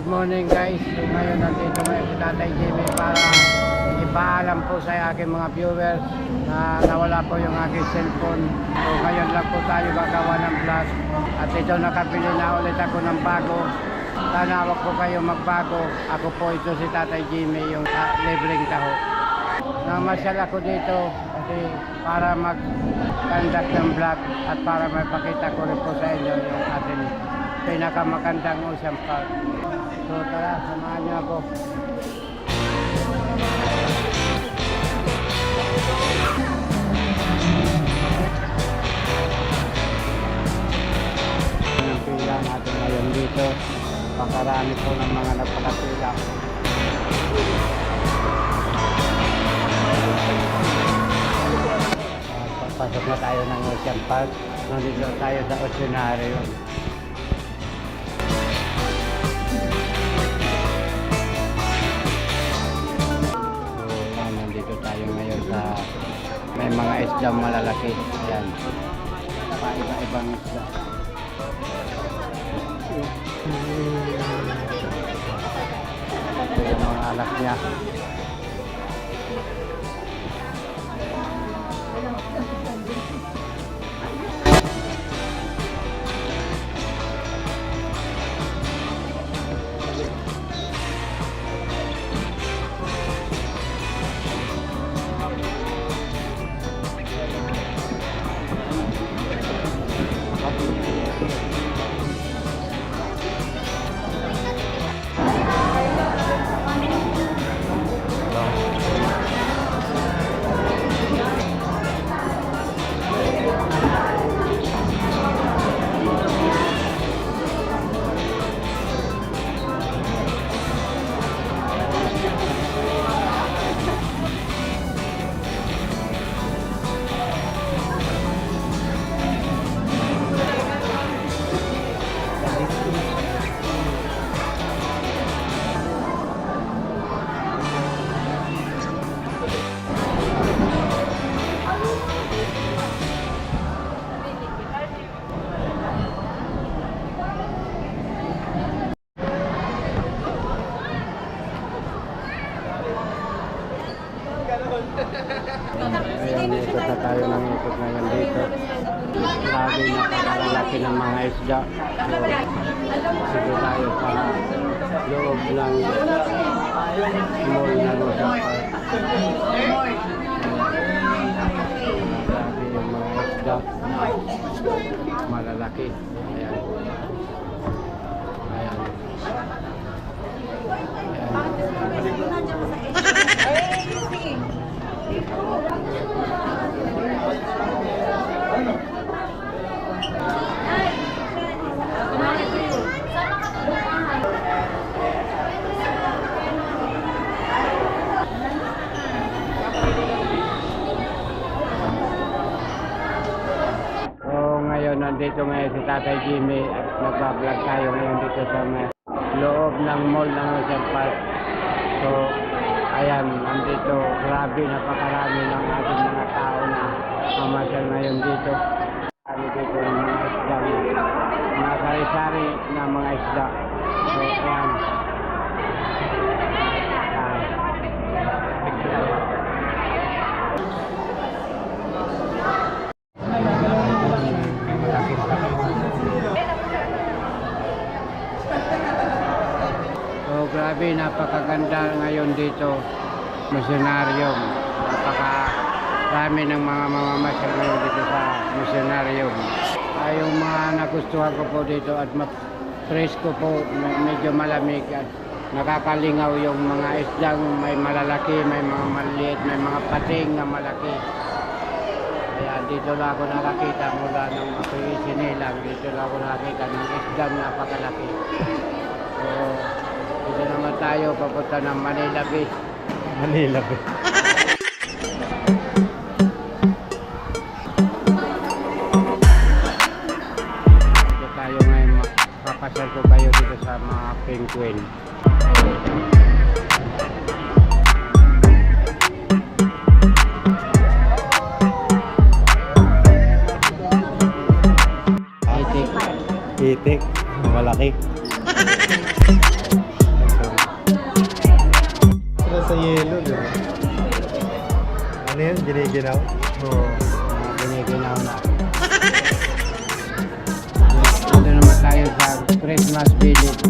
Good morning guys. So ngayon nandito ngayon si Tatay Jimmy para ipaalam po sa aking mga viewers na nawala po yung aking cellphone. So ngayon lang po tayo gagawa ng vlog. At ito nakabili na ulit ako ng bago. Sana wag po kayo magbago. Ako po ito si Tatay Jimmy, yung libreng taho. Namasyal ako dito kasi para mag-conduct ng vlog at para mapakita ko rin po sa inyo yung ating pinakamakandang Ocean Park. So tara, samahan niyo ako. Ang pila natin ngayon dito, pakarami po ng mga nagpakapila. Pasok na tayo ng Ocean Park. Nandito tayo sa Oceanario. Nandito tayo ngayon sa may mga isdang malalaki. Yan. Iba-ibang isda. Ito yung mga anak niya. Ayan, ikot na tayo ng ikot ngayon dito. Grabe, napakalalaki ng mga isda. So, dito tayo sa loob ng mall ng Ocean Park. Grabe yung mga isda. Malalaki. Ayan. Ayan. Nandito ngayon si Tatay Jimmy at nagpa-vlog tayo ngayon dito sa loob ng mall ng Ocean Park. So, ayan, nandito, grabe, napakarami ng ating mga tao na mamasyal ngayon dito. Kami dito ng mga isda, mga sari-sari na mga isda. So, ayan. Grabe, napakaganda ngayon dito. Oceanario. Napakarami ng mga mamamasyal ngayon dito sa Oceanario. Yung mga nagustuhan ko po dito at presko po, medyo malamig at nakakalingaw yung mga isdang may malalaki, may mga maliit, may mga pating na malaki. Kaya dito lang ako nakakita mula nung ako'y sinilang. Dito lang ako nakakita ng isdang napakalaki. So, dito naman tayo papunta ng Manila Bay. Manila Bay. Dito tayo ngayon, makapasal ko kayo dito sa mga penguin. Itik. Malaki. giniginaw? Oo, mga giniginaw na. Dito naman tayo sa Christmas Village.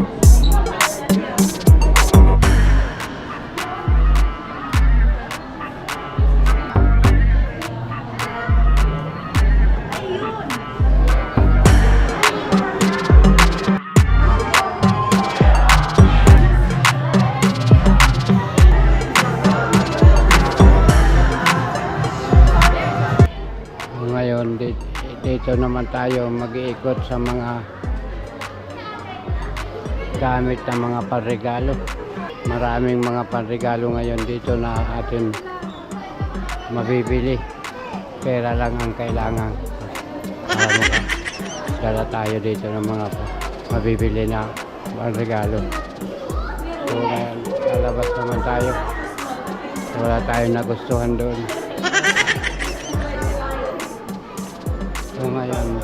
Ngayon dito naman tayo mag-iikot sa mga gamit ng mga panregalo. Maraming mga panregalo ngayon dito na atin mabibili. Pera lang ang kailangan. Dala tayo dito ng mga mabibili na panregalo. So ngayon, lalabas naman tayo. Wala tayong nagustuhan doon. So ngayon,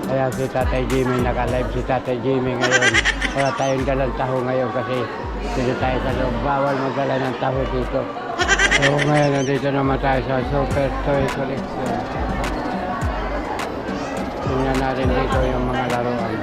kaya si Tatay Jimmy, naka-live si Tatay Jimmy ngayon. Wala tayong dalang taho ngayon kasi dito tayo sa loob. Bawal magdala ng taho dito. So ngayon, nandito naman tayo sa Super Toy Collection. Tingnan natin dito yung mga laruan.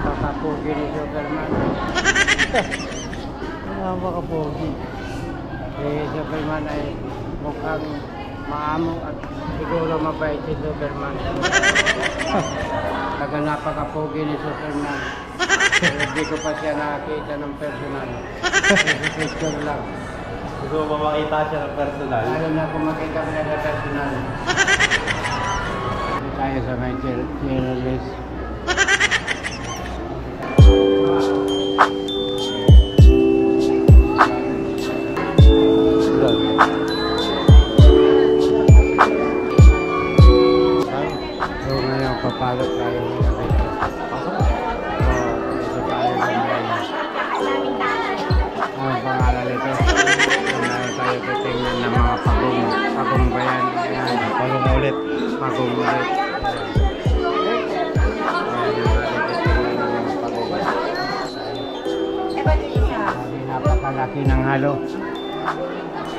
Napakapogi ni Superman. Napakapogi. Si Superman ay mukhang maamo at siguro mabait si Superman. Taga napakapogi ni Superman. Pero hindi ko pa siya nakakita ng personal. Picture lang. Gusto mo ba makita siya ng personal? Lalo na kung makita mo na ng personal. Dito tayo sa may cheerless. So ngayon papalot tayo dito. Dito tayo sa may ang pangalan nito. Ngayon tayo titingnan ng mga pagong ba yan? Pagong na ulit. Pagong ulit. Napakalaki ng halo.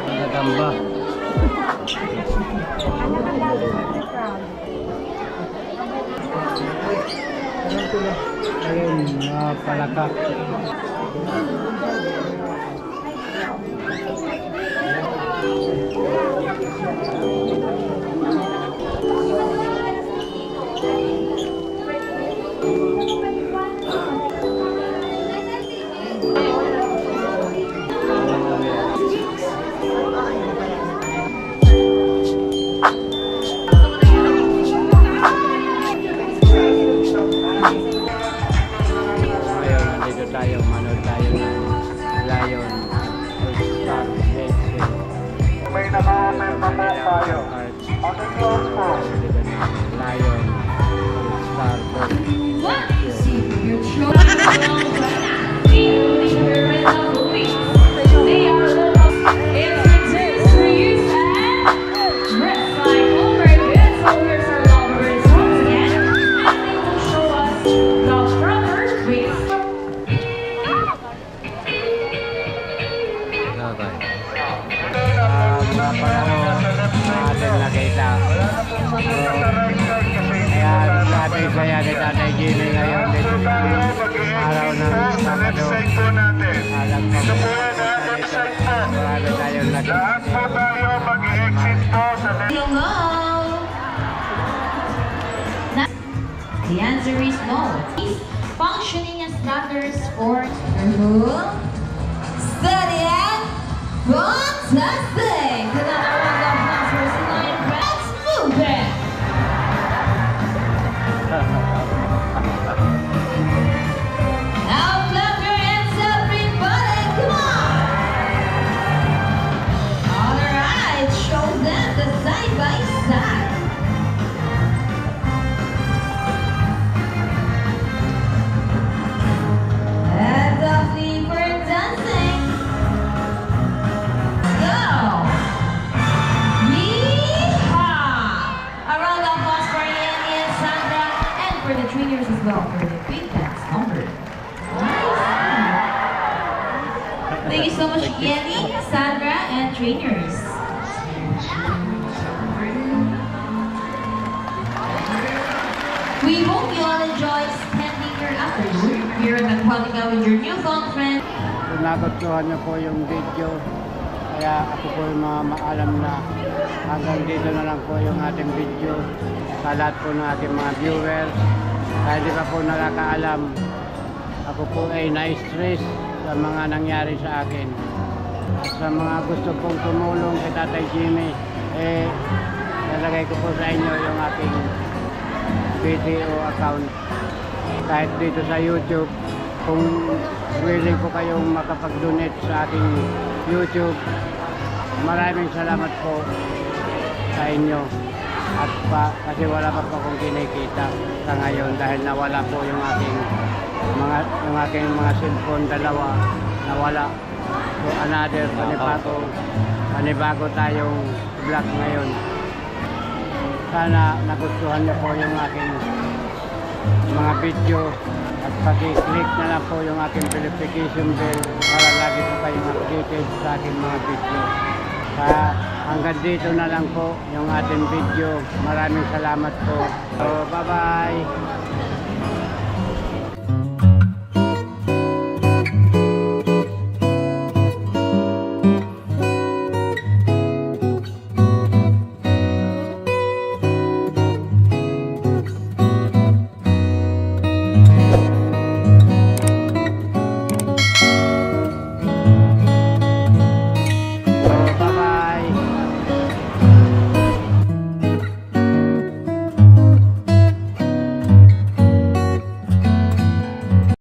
Nagamba. Ayun, napalaka. Tayo, manood tayo ng Lion Star Headset. May naka-open pa po tayo. On the floor po. Lion Star Kaya ni Tatay Jimmy ngayon dito sa araw ng Sabado. Alam mo, marami tayong lagi. Lahat po tayo mag-exit po sa The answer is no. Functioning as ladders for your study and fantastic. Another one of Let's move it. Coach Yenny, Sandra, and trainers. We hope you all enjoy spending your afternoon here at Aquatica with your newfound friend. Kung nagustuhan niyo po yung video, kaya ako po yung mga maalam na hanggang dito na lang po yung ating video sa lahat po ng ating mga viewers. Kaya di pa po nakakaalam, ako po ay na-stress sa mga nangyari sa akin. At sa mga gusto pong tumulong kay Tatay Jimmy, nalagay ko po sa inyo yung aking video account. Kahit dito sa YouTube, kung willing po kayong makapag-donate sa ating YouTube, maraming salamat po sa inyo. At kasi wala pa po akong kinikita sa ngayon dahil nawala po yung aking mga cellphone dalawa, nawala. So another panibago tayong vlog ngayon. Sana nagustuhan niyo po yung aking mga video at paki-click na lang po yung aking notification bell para lagi po kayong updated sa aking mga video. Kaya hanggang dito na lang po yung ating video. Maraming salamat po. So, bye-bye!